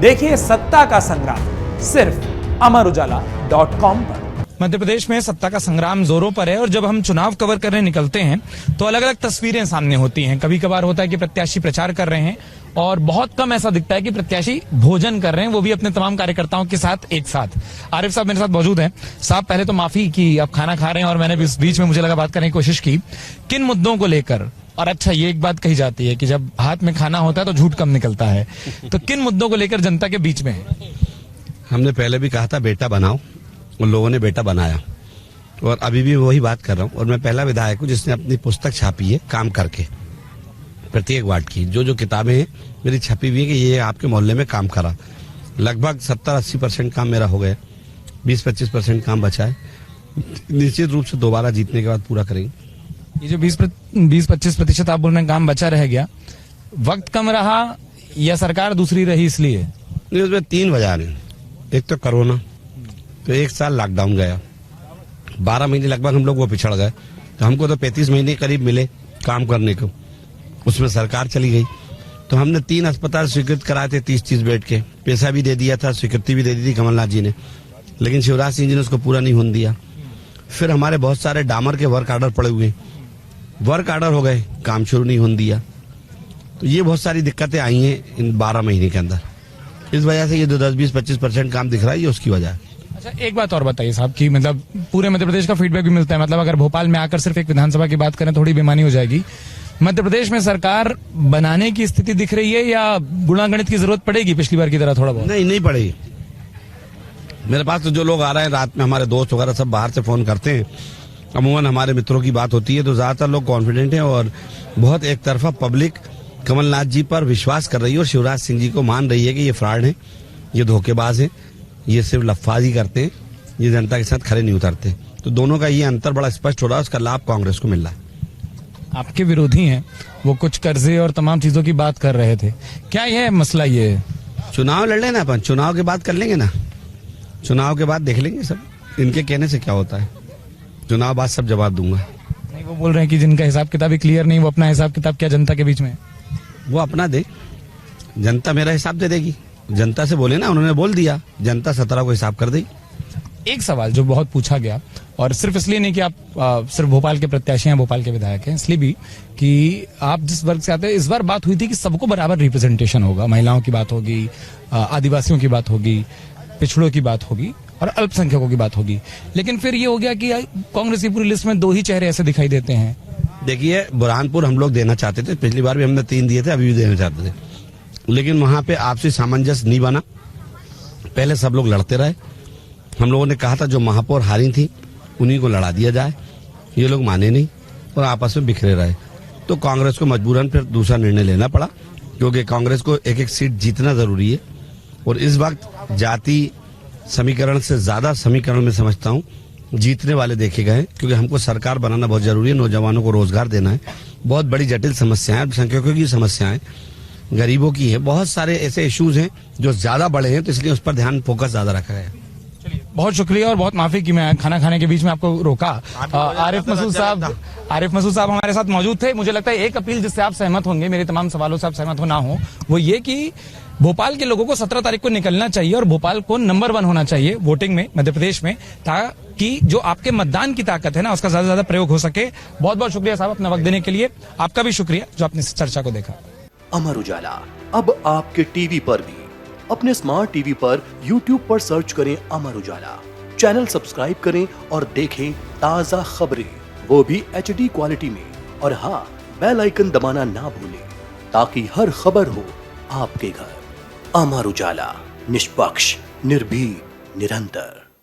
देखिए सत्ता का संग्राम सिर्फ अमरउजाला.com पर। मध्य प्रदेश में सत्ता का संग्राम जोरों पर है और जब हम चुनाव कवर करने निकलते हैं तो अलग अलग तस्वीरें सामने होती हैं। कभी कभार होता है कि प्रत्याशी प्रचार कर रहे हैं और बहुत कम ऐसा दिखता है कि प्रत्याशी भोजन कर रहे हैं, वो भी अपने तमाम कार्यकर्ताओं के साथ एक साथ। आरिफ साहब मेरे साथ मौजूद हैं। साहब पहले तो माफी कि आप खाना खा रहे हैं और मैंने भी इस बीच में मुझे लगा बात करने की कोशिश की। किन मुद्दों को लेकर, और अच्छा ये एक बात कही जाती है कि जब हाथ में खाना होता है तो झूठ कम निकलता है, तो किन मुद्दों को लेकर जनता के बीच में है? हमने पहले भी कहा था बेटा बनाओ, और लोगों ने बेटा बनाया, और अभी भी वही बात कर रहा हूँ। और मैं पहला विधायक हूँ जिसने अपनी पुस्तक छापी है काम करके, प्रत्येक वार्ड की जो किताबें हैं मेरी छपी हुई है कि ये आपके मोहल्ले में काम करा। लगभग 70-80% काम मेरा हो गया, 20-25% काम बचा है। निश्चित रूप से दोबारा जीतने के बाद पूरा करेंगे। ये जो 20-25% आप बोल रहे हैं काम बचा रह गया, वक्त कम रहा या सरकार दूसरी रही इसलिए? नहीं, उसमें 3 वजह हैं। एक तो कोरोना, तो 1 साल लॉकडाउन गया, 12 महीने लगभग हम लोग वो पिछड़ गए। तो हमको तो 35 महीने करीब मिले काम करने को, उसमें सरकार चली गई। तो हमने 3 अस्पताल स्वीकृत कराए थे 30-30 बेड के, पैसा भी दे दिया था, स्वीकृति भी दे दी थी कमलनाथ जी ने, लेकिन शिवराज सिंह जी ने उसको पूरा नहीं होने दिया। फिर हमारे बहुत सारे डामर के वर्क आर्डर पड़े हुए, वर्क आर्डर हो गए, काम शुरू नहीं होने दिया। तो ये बहुत सारी दिक्कतें आई हैं इन 12 महीने के अंदर। इस वजह से ये 10-20-25% काम दिख रहा है, ये उसकी वजह है। अच्छा एक बात और बताइए साहब कि मतलब पूरे मध्य प्रदेश का फीडबैक भी मिलता है, मतलब अगर भोपाल में आकर सिर्फ एक विधानसभा की बात करें थोड़ी बेमानी हो जाएगी। मध्य प्रदेश में सरकार बनाने की स्थिति दिख रही है या गुणागणित की जरूरत पड़ेगी पिछली बार की तरह थोड़ा बहुत? नहीं पड़ेगी। मेरे पास तो जो लोग आ रहे हैं रात में, हमारे दोस्त वगैरह सब बाहर से फोन करते हैं, अमूमन हमारे मित्रों की बात होती है तो ज्यादातर लोग कॉन्फिडेंट हैं और बहुत एक तरफा पब्लिक कमलनाथ जी पर विश्वास कर रही है और शिवराज सिंह जी को मान रही है कि ये फ्रॉड है, ये धोखेबाज है, ये सिर्फ लफाजी करते हैं, ये जनता के साथ खड़े नहीं उतरते। तो दोनों का ये अंतर बड़ा स्पष्ट हो रहा है, उसका लाभ कांग्रेस को मिल रहा है। आपके विरोधी हैं, वो कुछ कर्जे और तमाम चीजों की बात कर रहे थे, क्या ये मसला ये है? चुनाव लड़ लेना अपन, चुनाव के बाद कर लेंगे ना, चुनाव के बाद देख लेंगे सब, इनके कहने से क्या होता है, चुनाव बाद सब जवाब दूंगा। नहीं वो बोल रहे हैं कि जिनका हिसाब किताब ही क्लियर नहीं, वो अपना हिसाब किताब क्या जनता के बीच में? वो अपना दे, जनता मेरा हिसाब दे देगी। जनता से बोले ना, उन्होंने बोल दिया, जनता 17 को हिसाब कर देगी। एक सवाल जो बहुत पूछा गया, और सिर्फ इसलिए नहीं कि आप सिर्फ भोपाल के प्रत्याशी हैं, भोपाल के विधायक हैं, इसलिए भी कि आप जिस वर्ग से आते हैं, इस बार बात हुई थी कि सबको बराबर रिप्रेजेंटेशन होगा, महिलाओं की बात होगी, आदिवासियों की बात होगी, पिछड़ों की बात होगी और अल्पसंख्यकों की बात होगी। लेकिन फिर ये हो गया कि कांग्रेस की पूरी लिस्ट में 2 ही चेहरे ऐसे दिखाई देते हैं। देखिए बुरहानपुर हम लोग देना चाहते थे, पिछली बार भी हमने 3 दिए थे, अभी भी देना चाहते थे, लेकिन वहां पे आपसी सामंजस्य नहीं बना। पहले सब लोग लड़ते रहे, हम लोगों ने कहा था जो महापौर हारी थी उन्हीं को लड़ा दिया जाए, ये लोग माने नहीं और आपस में बिखरे रहे। तो कांग्रेस को मजबूरन फिर दूसरा निर्णय लेना पड़ा, क्योंकि कांग्रेस को एक सीट जीतना जरूरी है। और इस वक्त जाति समीकरण से ज्यादा समीकरण में समझता हूँ जीतने वाले देखे गए, क्योंकि हमको सरकार बनाना बहुत जरूरी है, नौजवानों को रोजगार देना है। बहुत बड़ी जटिल समस्याएं, अल्पसंख्यकों की समस्याएं, गरीबों की है, बहुत सारे ऐसे इश्यूज हैं जो ज्यादा बड़े हैं, तो इसलिए उस पर ध्यान फोकस ज्यादा रखा गया। चलिए बहुत शुक्रिया और बहुत माफी कि मैं खाना खाने के बीच में आपको रोका। आरिफ मसूद साहब हमारे साथ मौजूद थे। मुझे लगता है एक अपील जिससे आप सहमत होंगे, मेरे तमाम सवालों से आप सहमत हो ना हो, वो ये कि भोपाल के लोगों को 17 तारीख को निकलना चाहिए और भोपाल को नंबर 1 होना चाहिए वोटिंग में मध्य प्रदेश में, ताकि जो आपके मतदान की ताकत है ना उसका ज्यादा से ज्यादा प्रयोग हो सके। बहुत बहुत शुक्रिया साहब अपना वक्त देने के लिए। आपका भी शुक्रिया जो आपने इस चर्चा को देखा। अमर उजाला अब आपके टीवी पर भी, अपने स्मार्ट टीवी पर YouTube पर सर्च करें अमर उजाला, चैनल सब्सक्राइब करें और देखें ताजा खबरें, वो भी HD क्वालिटी में। और हाँ, बेल आइकन दबाना ना भूलें ताकि हर खबर हो आपके घर। अमर उजाला, निष्पक्ष, निर्भीक, निरंतर।